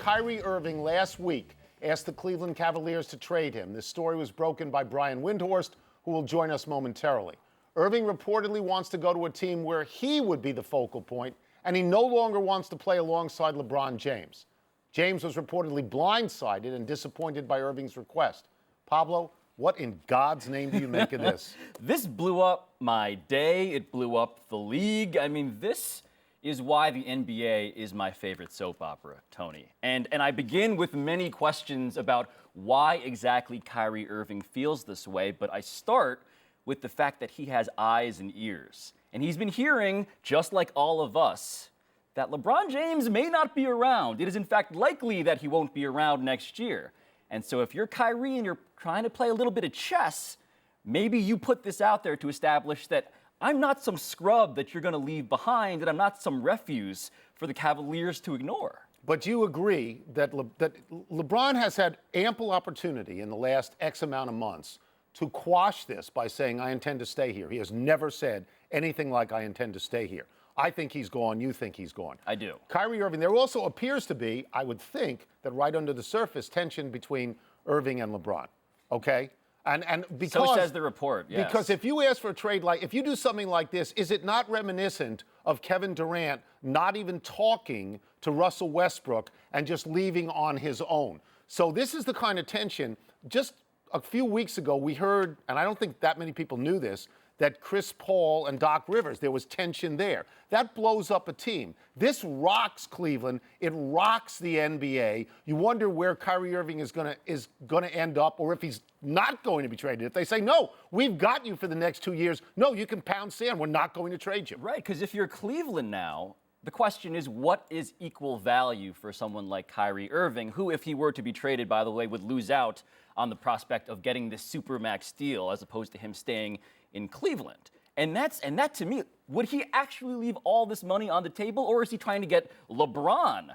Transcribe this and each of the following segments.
Kyrie Irving last week asked the Cleveland Cavaliers to trade him. This story was broken by Brian Windhorst, who will join us momentarily. Irving reportedly wants to go to a team where he would be the focal point, and he no longer wants to play alongside LeBron James. James was reportedly blindsided and disappointed by Irving's request. Pablo, what in God's name do you make of this? This blew up my day. It blew up the league. I mean, this is why the NBA is my favorite soap opera, Tony. And I begin with many questions about why exactly Kyrie Irving feels this way, but I start with the fact that he has eyes and ears. And he's been hearing, just like all of us, that LeBron James may not be around. It is in fact likely that he won't be around next year. And so if you're Kyrie and you're trying to play a little bit of chess, maybe you put this out there to establish that I'm not some scrub that you're going to leave behind, and I'm not some refuse for the Cavaliers to ignore. But you agree that LeBron has had ample opportunity in the last X amount of months to quash this by saying, I intend to stay here. He has never said anything like, I intend to stay here. I think he's gone. You think he's gone. I do. Kyrie Irving, there also appears to be, I would think, that right under the surface, tension between Irving and LeBron. Okay? And because, so says the report, yes. Because if you ask for a trade, if you do something like this, is it not reminiscent of Kevin Durant not even talking to Russell Westbrook and just leaving on his own? So this is the kind of tension. Just a few weeks ago, we heard, and I don't think that many people knew this, that Chris Paul and Doc Rivers, there was tension there. That blows up a team. This rocks Cleveland. It rocks the NBA. You wonder where Kyrie Irving is gonna end up, or if he's not going to be traded. If they say, no, we've got you for the next 2 years, no, you can pound sand. We're not going to trade you. Right, because if you're Cleveland now, the question is, what is equal value for someone like Kyrie Irving, who, if he were to be traded, by the way, would lose out on the prospect of getting this supermax deal as opposed to him staying in Cleveland. And that to me, would he actually leave all this money on the table, or is he trying to get LeBron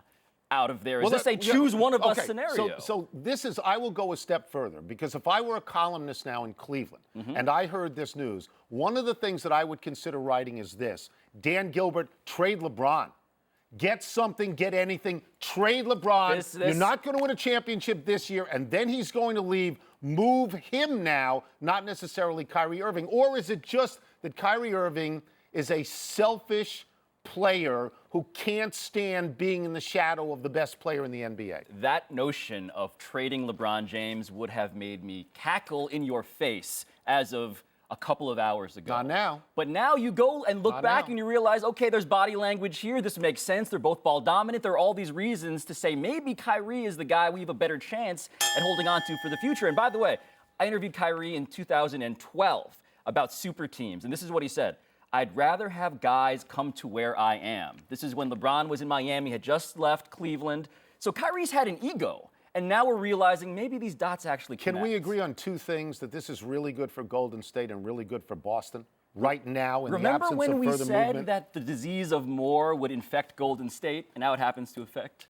out of there? Is this a choose one of us scenario? So this is, I will go a step further, because if I were a columnist now in Cleveland and I heard this news, one of the things that I would consider writing is this: Dan Gilbert, trade LeBron. Get something, get anything, trade LeBron. You're not going to win a championship this year, and then he's going to leave. Move him now, not necessarily Kyrie Irving. Or is it just that Kyrie Irving is a selfish player who can't stand being in the shadow of the best player in the NBA? That notion of trading LeBron James would have made me cackle in your face as of a couple of hours ago. Not now. But now you go and look back and you realize, okay, there's body language here. This makes sense. They're both ball dominant. There are all these reasons to say maybe Kyrie is the guy we have a better chance at holding on to for the future. And by the way, I interviewed Kyrie in 2012 about super teams. And this is what he said: I'd rather have guys come to where I am. This is when LeBron was in Miami, had just left Cleveland. So Kyrie's had an ego. And now we're realizing maybe these dots actually connect. Can we agree on two things: that this is really good for Golden State and really good for Boston right now in the absence of further movement? Remember when we said that the disease of more would infect Golden State, and now it happens to affect